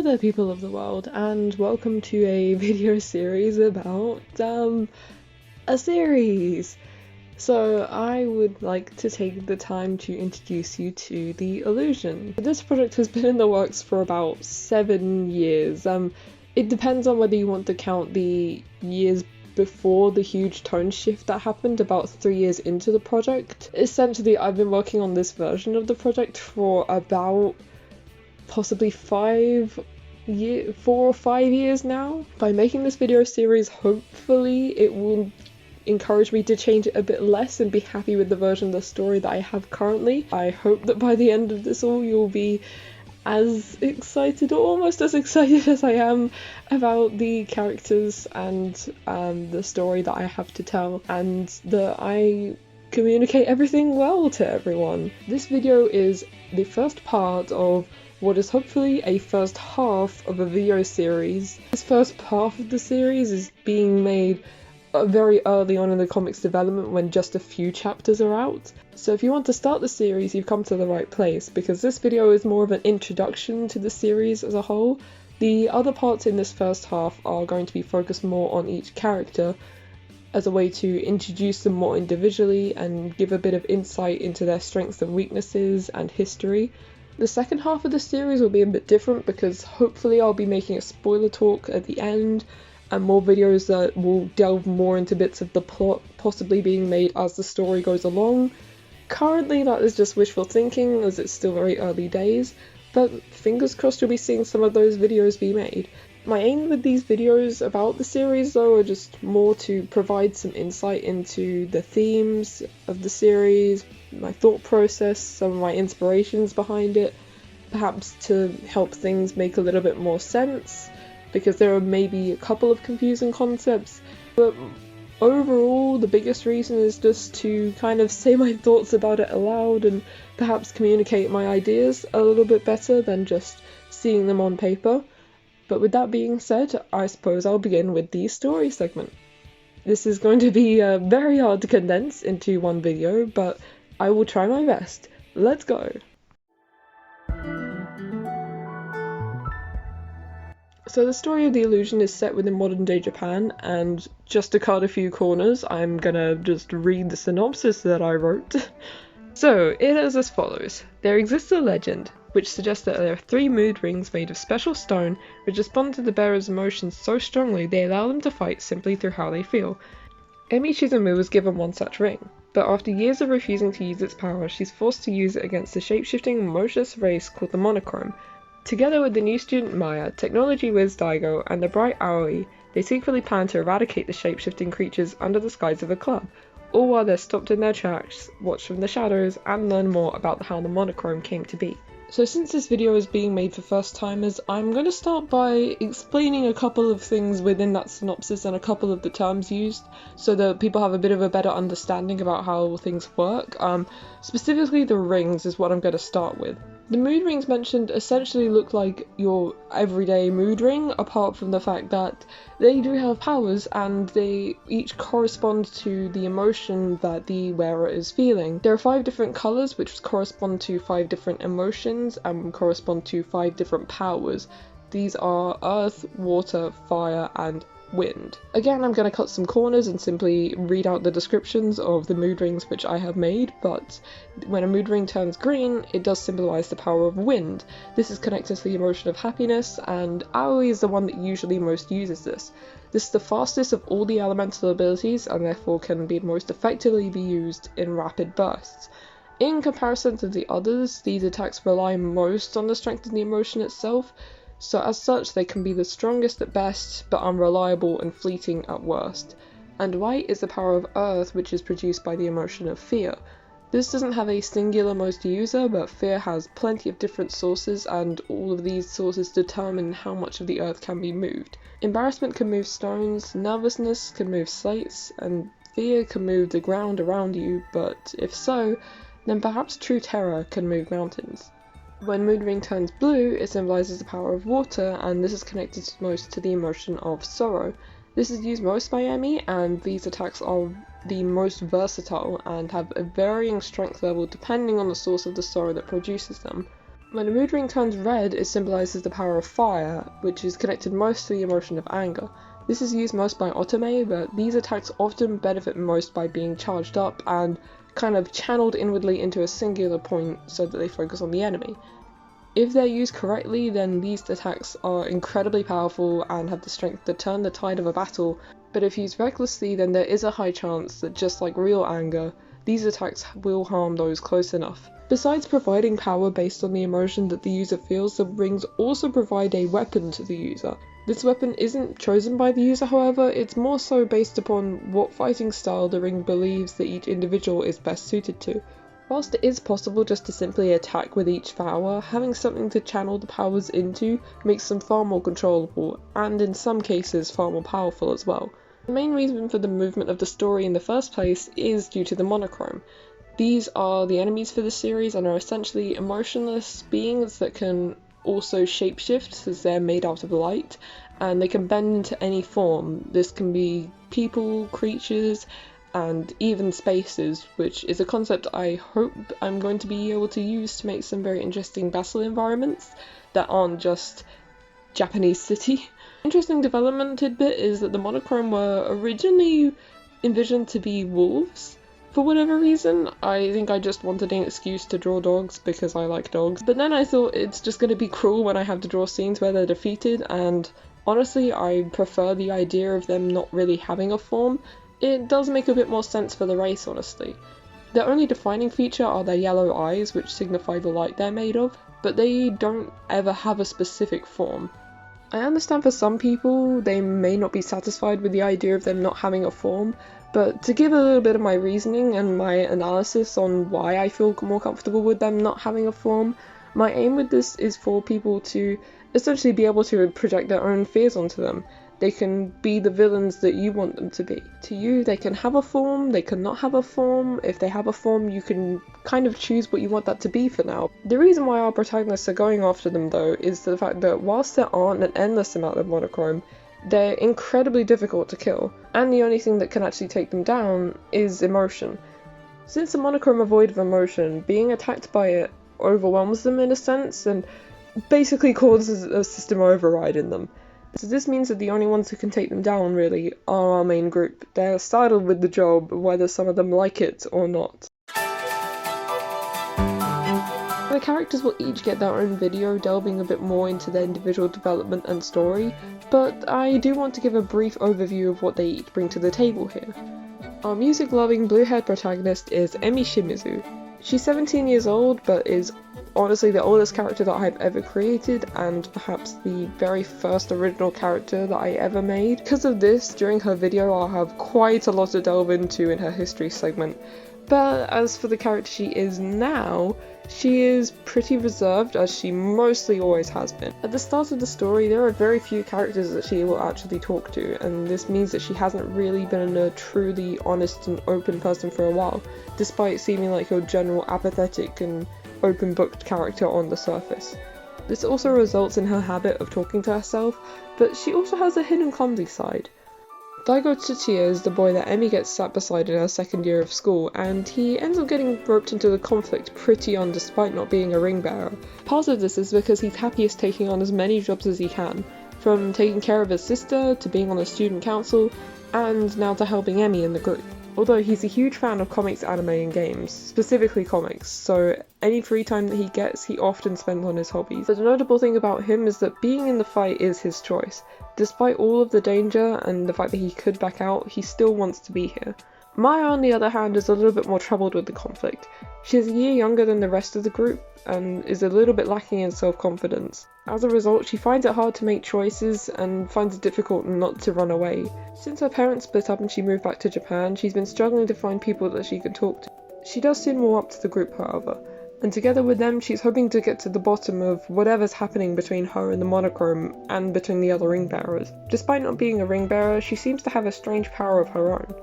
there, people of the world, and welcome to a video series about a series. So I would like to take the time to introduce you to The Illusion. This project has been in the works for about 7 years. It depends on whether you want to count the years before the huge tone shift that happened about 3 years into the project. Essentially, I've been working on this version of the project for about possibly 4 or 5 years now. By making this video series, hopefully it will encourage me to change it a bit less and be happy with the version of the story that I have currently. I hope that by the end of this all you'll be as excited, or almost as excited as I am, about the characters and the story that I have to tell, and that I communicate everything well to everyone. This video is the first part of what is hopefully a first half of a video series. This first half of the series is being made very early on in the comic's development when just a few chapters are out. So if you want to start the series, you've come to the right place, because this video is more of an introduction to the series as a whole. The other parts in this first half are going to be focused more on each character as a way to introduce them more individually and give a bit of insight into their strengths and weaknesses and history. The second half of the series will be a bit different, because hopefully I'll be making a spoiler talk at the end and more videos that will delve more into bits of the plot possibly being made as the story goes along. Currently that is just wishful thinking, as it's still very early days, but fingers crossed you'll be seeing some of those videos be made. My aim with these videos about the series though are just more to provide some insight into the themes of the series, my thought process, some of my inspirations behind it, perhaps to help things make a little bit more sense, because there are maybe a couple of confusing concepts, but overall the biggest reason is just to kind of say my thoughts about it aloud and perhaps communicate my ideas a little bit better than just seeing them on paper. But with that being said, I suppose I'll begin with the story segment. This is going to be very hard to condense into one video, but I will try my best. Let's go! So the story of The Illusion is set within modern day Japan, and just to cut a few corners, I'm gonna just read the synopsis that I wrote. So, it is as follows. There exists a legend which suggests that there are 3 mood rings made of special stone which respond to the bearer's emotions so strongly they allow them to fight simply through how they feel. Emi Shizumu was given one such ring, but after years of refusing to use its power, she's forced to use it against the shape-shifting, emotionless race called the Monochrome. Together with the new student Maya, technology whiz Daigo, and the bright Aoi, they secretly plan to eradicate the shape-shifting creatures under the skies of a club, all while they're stopped in their tracks, watch from the shadows, and learn more about how the Monochrome came to be. So since this video is being made for first timers, I'm going to start by explaining a couple of things within that synopsis and a couple of the terms used, so that people have a bit of a better understanding about how things work. Specifically the rings is what I'm going to start with. The mood rings mentioned essentially look like your everyday mood ring, apart from the fact that they do have powers and they each correspond to the emotion that the wearer is feeling. There are 5 different colours which correspond to 5 different emotions and correspond to 5 different powers. These are earth, water, fire, and wind. Again, I'm going to cut some corners and simply read out the descriptions of the mood rings which I have made, but when a mood ring turns green, it does symbolise the power of wind. This is connected to the emotion of happiness, and Aoi is the one that usually most uses this. This is the fastest of all the elemental abilities, and therefore can be most effectively be used in rapid bursts. In comparison to the others, these attacks rely most on the strength of the emotion itself, so as such they can be the strongest at best, but unreliable and fleeting at worst. And white is the power of earth, which is produced by the emotion of fear. This doesn't have a singular most user, but fear has plenty of different sources, and all of these sources determine how much of the earth can be moved. Embarrassment can move stones, nervousness can move slates, and fear can move the ground around you, but if so, then perhaps true terror can move mountains. When mood ring turns blue, it symbolises the power of water, and this is connected most to the emotion of sorrow. This is used most by Emi, and these attacks are the most versatile and have a varying strength level depending on the source of the sorrow that produces them. When a mood ring turns red, it symbolises the power of fire, which is connected most to the emotion of anger. This is used most by otome, but these attacks often benefit most by being charged up and kind of channeled inwardly into a singular point so that they focus on the enemy. If they're used correctly, then these attacks are incredibly powerful and have the strength to turn the tide of a battle, but if used recklessly, then there is a high chance that, just like real anger, these attacks will harm those close enough. Besides providing power based on the emotion that the user feels, the rings also provide a weapon to the user. This weapon isn't chosen by the user, however, it's more so based upon what fighting style the ring believes that each individual is best suited to. Whilst it is possible just to simply attack with each power, having something to channel the powers into makes them far more controllable, and in some cases far more powerful as well. The main reason for the movement of the story in the first place is due to the monochrome. These are the enemies for the series and are essentially emotionless beings that can also shapeshift, as they're made out of light, and they can bend into any form. This can be people, creatures, and even spaces, which is a concept I hope I'm going to be able to use to make some very interesting battle environments that aren't just Japanese city. Interesting development tidbit is that the monochrome were originally envisioned to be wolves. For whatever reason, I think I just wanted an excuse to draw dogs because I like dogs. But then I thought it's just going to be cruel when I have to draw scenes where they're defeated, and honestly I prefer the idea of them not really having a form. It does make a bit more sense for the race, honestly. Their only defining feature are their yellow eyes, which signify the light they're made of, but they don't ever have a specific form. I understand for some people they may not be satisfied with the idea of them not having a form, but to give a little bit of my reasoning and my analysis on why I feel more comfortable with them not having a form, my aim with this is for people to essentially be able to project their own fears onto them. They can be the villains that you want them to be. To you, they can have a form, they can not have a form. If they have a form, you can kind of choose what you want that to be for now. The reason why our protagonists are going after them, though, is the fact that whilst there aren't an endless amount of monochrome, they're incredibly difficult to kill, and the only thing that can actually take them down is emotion. Since the monochrome are void of emotion, being attacked by it overwhelms them in a sense, and basically causes a system override in them. So this means that the only ones who can take them down, really, are our main group. They're saddled with the job, whether some of them like it or not. The characters will each get their own video delving a bit more into their individual development and story, but I do want to give a brief overview of what they each bring to the table here. Our music-loving blue-haired protagonist is Emi Shimizu. She's 17 years old, but is honestly the oldest character that I've ever created, and perhaps the very first original character that I ever made. Because of this, during her video I'll have quite a lot to delve into in her history segment. But as for the character she is now, she is pretty reserved, as she mostly always has been. At the start of the story, there are very few characters that she will actually talk to, and this means that she hasn't really been a truly honest and open person for a while, despite seeming like your general apathetic and open-booked character on the surface. This also results in her habit of talking to herself, but she also has a hidden clumsy side. Daigo Tsuchiya is the boy that Emi gets sat beside in her second year of school, and he ends up getting roped into the conflict pretty young despite not being a ring bearer. Part of this is because he's happiest taking on as many jobs as he can, from taking care of his sister, to being on the student council, and now to helping Emi in the group. Although he's a huge fan of comics, anime, and games, specifically comics, so any free time that he gets, he often spends on his hobbies. But the notable thing about him is that being in the fight is his choice. Despite all of the danger and the fact that he could back out, he still wants to be here. Maya, on the other hand, is a little bit more troubled with the conflict. She is a year younger than the rest of the group, and is a little bit lacking in self-confidence. As a result, she finds it hard to make choices, and finds it difficult not to run away. Since her parents split up and she moved back to Japan, she's been struggling to find people that she can talk to. She does seem more up to the group, however, and together with them she's hoping to get to the bottom of whatever's happening between her and the monochrome, and between the other ring bearers. Despite not being a ring bearer, she seems to have a strange power of her own.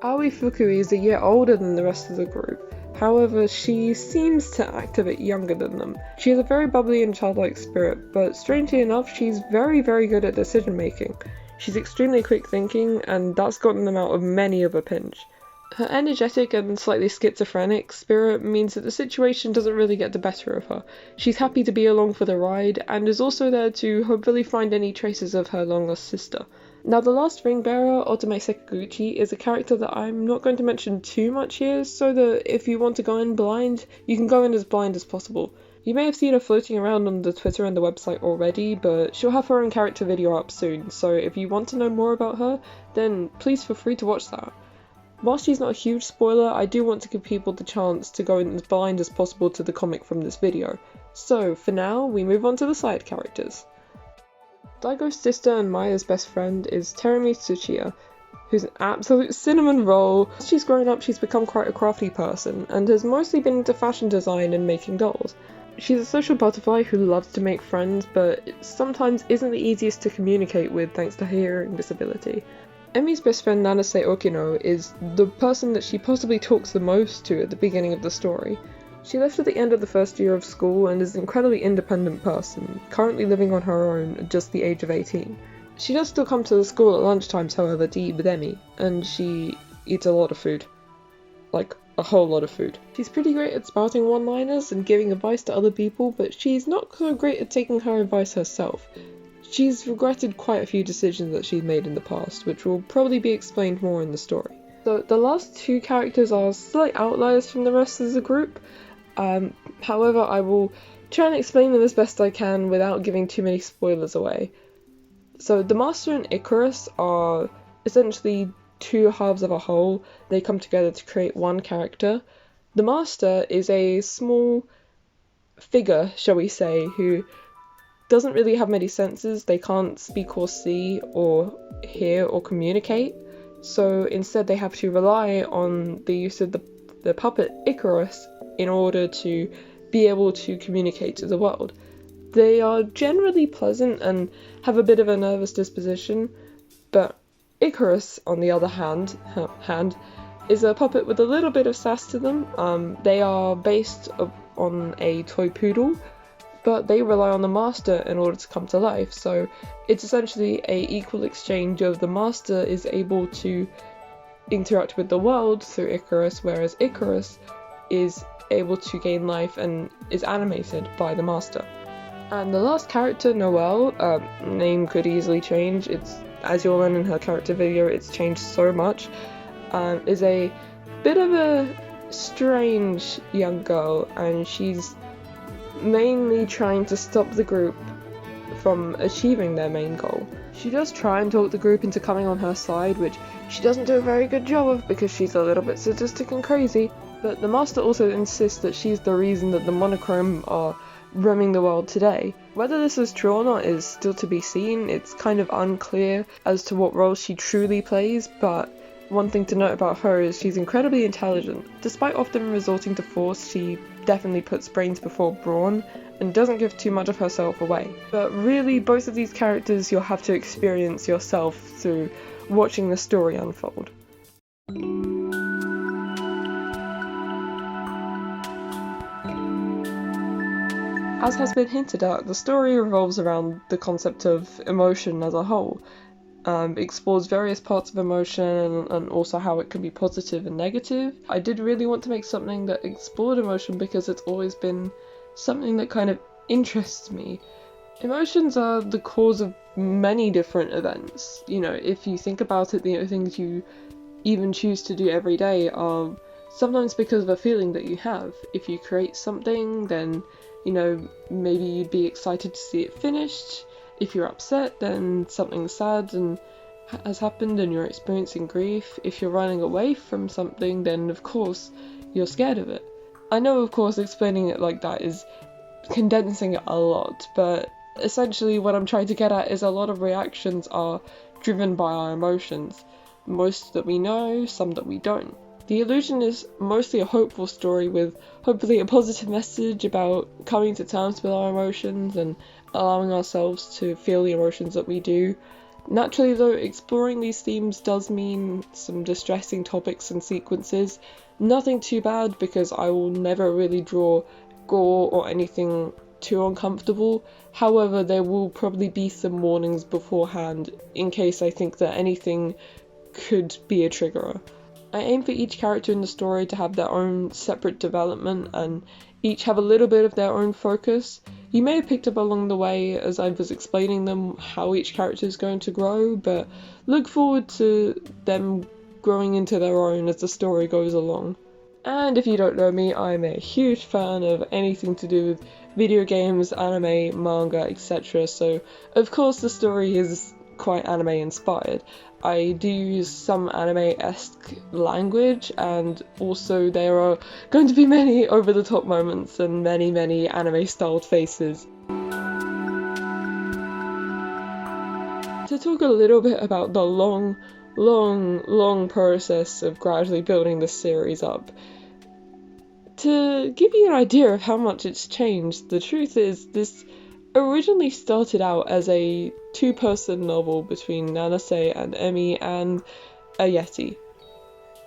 Aoi Fukui is a year older than the rest of the group. However, she seems to act a bit younger than them. She has a very bubbly and childlike spirit, but strangely enough, she's very good at decision making. She's extremely quick thinking, and that's gotten them out of many of a pinch. Her energetic and slightly schizophrenic spirit means that the situation doesn't really get the better of her. She's happy to be along for the ride, and is also there to hopefully find any traces of her long-lost sister. Now, the last ring bearer, Otome Sekaguchi, is a character that I'm not going to mention too much here, so that if you want to go in blind, you can go in as blind as possible. You may have seen her floating around on the Twitter and the website already, but she'll have her own character video up soon, so if you want to know more about her, then please feel free to watch that. While she's not a huge spoiler, I do want to give people the chance to go in as blind as possible to the comic from this video. So, for now, we move on to the side characters. Daigo's sister and Maya's best friend is Terumi Tsuchiya, who's an absolute cinnamon roll. As she's grown up, she's become quite a crafty person, and has mostly been into fashion design and making dolls. She's a social butterfly who loves to make friends, but sometimes isn't the easiest to communicate with thanks to her hearing disability. Emi's best friend Nanase Okino is the person that she possibly talks the most to at the beginning of the story. She left at the end of the first year of school and is an incredibly independent person, currently living on her own at just the age of 18. She does still come to the school at lunchtimes, however, to eat with Emi, and she eats a lot of food. Like, a whole lot of food. She's pretty great at spouting one-liners and giving advice to other people, but she's not so great at taking her advice herself. She's regretted quite a few decisions that she's made in the past, which will probably be explained more in the story. So the last two characters are slight outliers from the rest of the group. However, I will try and explain them as best I can without giving too many spoilers away. So the Master and Icarus are essentially two halves of a whole. They come together to create one character. The Master is a small figure, shall we say, who doesn't really have many senses. They can't speak or see or hear or communicate, so instead they have to rely on the use of the puppet Icarus in order to be able to communicate to the world. They are generally pleasant and have a bit of a nervous disposition, but Icarus, on the other hand, is a puppet with a little bit of sass to them. They are based on a toy poodle, but they rely on the Master in order to come to life, so it's essentially an equal exchange of the Master is able to interact with the world through Icarus, whereas Icarus is able to gain life and is animated by the Master. And the last character, Noelle, name could easily change, it's, as you'll learn in her character video, it's changed so much, is a bit of a strange young girl, and she's mainly trying to stop the group from achieving their main goal. She does try and talk the group into coming on her side, which she doesn't do a very good job of because she's a little bit sadistic and crazy, but the Master also insists that she's the reason that the monochrome are roaming the world today. Whether this is true or not is still to be seen. It's kind of unclear as to what role she truly plays, but one thing to note about her is she's incredibly intelligent. Despite often resorting to force, she definitely puts brains before brawn and doesn't give too much of herself away. But really, both of these characters you'll have to experience yourself through watching the story unfold. As has been hinted at, the story revolves around the concept of emotion as a whole. Explores various parts of emotion and also how it can be positive and negative. I did really want to make something that explored emotion because it's always been something that kind of interests me. Emotions are the cause of many different events. You know, if you think about it, the things you even choose to do every day are sometimes because of a feeling that you have. If you create something, then, you know, maybe you'd be excited to see it finished. If you're upset, then something sad and has happened and you're experiencing grief. If you're running away from something, then of course you're scared of it. I know, of course, explaining it like that is condensing it a lot, but essentially what I'm trying to get at is a lot of reactions are driven by our emotions. Most that we know, some that we don't. The Illusion is mostly a hopeful story with hopefully a positive message about coming to terms with our emotions and allowing ourselves to feel the emotions that we do. Naturally though, exploring these themes does mean some distressing topics and sequences. Nothing too bad because I will never really draw gore or anything too uncomfortable. However, there will probably be some warnings beforehand in case I think that anything could be a triggerer. I aim for each character in the story to have their own separate development and each have a little bit of their own focus. You may have picked up along the way as I was explaining them how each character is going to grow, but look forward to them growing into their own as the story goes along. And if you don't know me, I'm a huge fan of anything to do with video games, anime, manga, etc. So of course the story is quite anime inspired. I do use some anime-esque language, and also there are going to be many over-the-top moments and many anime-styled faces. To talk a little bit about the long process of gradually building this series up. To give you an idea of how much it's changed, the truth is this originally started out as a two-person novel between Nanase and Emi and a Yeti.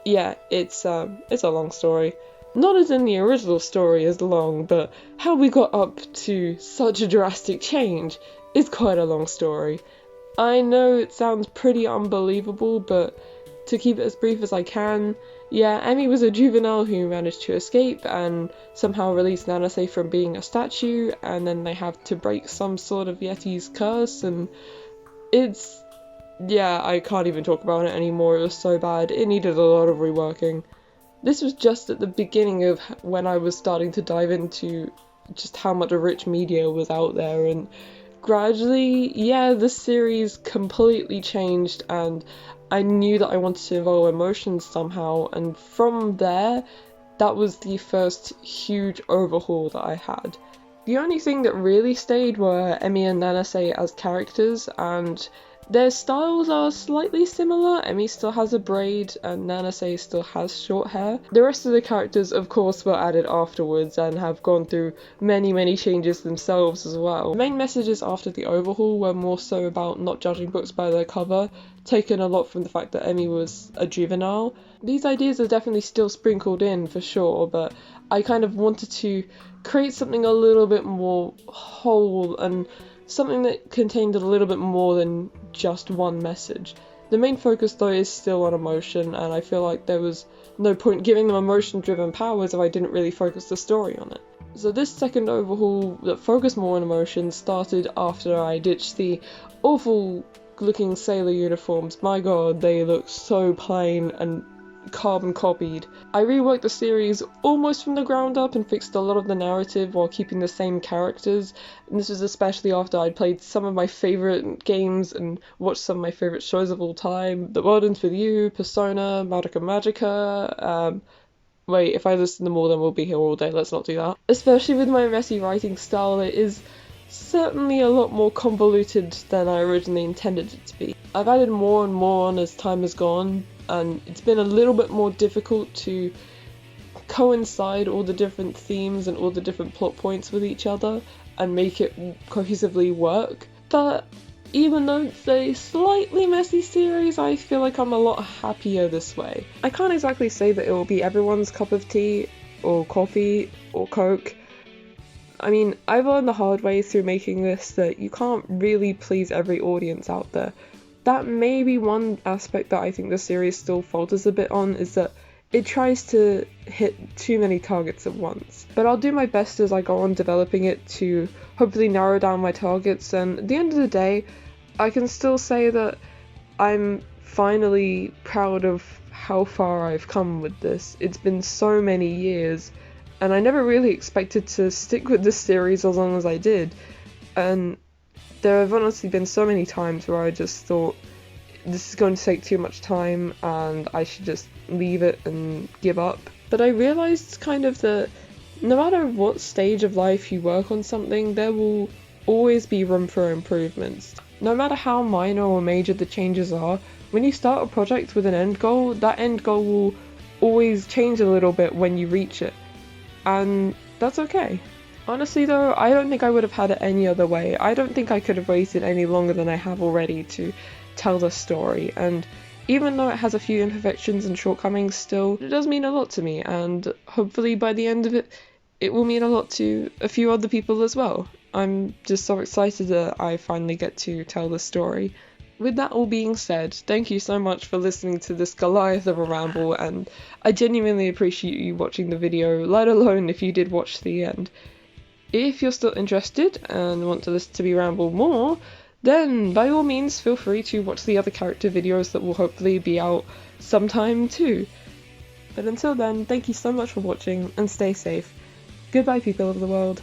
Yeah, it's a long story. Not as in the original story is long, but how we got up to such a drastic change is quite a long story. I know it sounds pretty unbelievable, but to keep it as brief as I can, yeah, Emi was a juvenile who managed to escape and somehow release Nanase from being a statue, and then they have to break some sort of Yeti's curse, and I can't even talk about it anymore, it was so bad, it needed a lot of reworking. This was just at the beginning of when I was starting to dive into just how much rich media was out there, and gradually, yeah, the series completely changed, and I knew that I wanted to involve emotions somehow, and from there, that was the first huge overhaul that I had. The only thing that really stayed were Emi and Nanase as characters, and their styles are slightly similar. Emi still has a braid and Nanase still has short hair. The rest of the characters, of course, were added afterwards and have gone through many changes themselves as well. The main messages after the overhaul were more so about not judging books by their cover, taken a lot from the fact that Emi was a juvenile. These ideas are definitely still sprinkled in for sure, but I kind of wanted to create something a little bit more whole and something that contained a little bit more than just one message. The main focus though is still on emotion, and I feel like there was no point giving them emotion-driven powers if I didn't really focus the story on it. So this second overhaul that focused more on emotion started after I ditched the awful looking sailor uniforms. My god, they look so plain and carbon copied. I reworked the series almost from the ground up and fixed a lot of the narrative while keeping the same characters, and this was especially after I'd played some of my favourite games and watched some of my favourite shows of all time. The World Ends With You, Persona, Madoka Magica, wait, if I listen to them all then we'll be here all day, let's not do that. Especially with my messy writing style, it is certainly a lot more convoluted than I originally intended it to be. I've added more and more on as time has gone, and it's been a little bit more difficult to coincide all the different themes and all the different plot points with each other and make it cohesively work. But even though it's a slightly messy series, I feel like I'm a lot happier this way. I can't exactly say that it will be everyone's cup of tea or coffee or coke. I mean, I've learned the hard way through making this that you can't really please every audience out there. That may be one aspect that I think the series still falters a bit on, is that it tries to hit too many targets at once. But I'll do my best as I go on developing it to hopefully narrow down my targets, and at the end of the day, I can still say that I'm finally proud of how far I've come with this. It's been so many years, and I never really expected to stick with this series as long as I did, and there have honestly been so many times where I just thought this is going to take too much time and I should just leave it and give up. But I realised kind of that no matter what stage of life you work on something, there will always be room for improvements. No matter how minor or major the changes are, when you start a project with an end goal, that end goal will always change a little bit when you reach it. And that's okay. Honestly though, I don't think I would have had it any other way. I don't think I could have waited any longer than I have already to tell this story, and even though it has a few imperfections and shortcomings still, it does mean a lot to me, and hopefully by the end of it, it will mean a lot to a few other people as well. I'm just so excited that I finally get to tell this story. with that all being said, thank you so much for listening to this Goliath of a ramble, and I genuinely appreciate you watching the video, let alone if you did watch to the end. If you're still interested and want to listen to me ramble more, then by all means feel free to watch the other character videos that will hopefully be out sometime too. But until then, thank you so much for watching and stay safe. Goodbye, people of the world.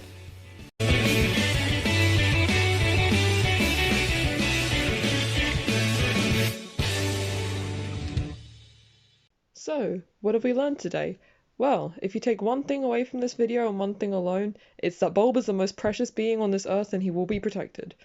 So, what have we learned today? Well, if you take one thing away from this video and one thing alone, it's that Bulb is the most precious being on this earth and he will be protected.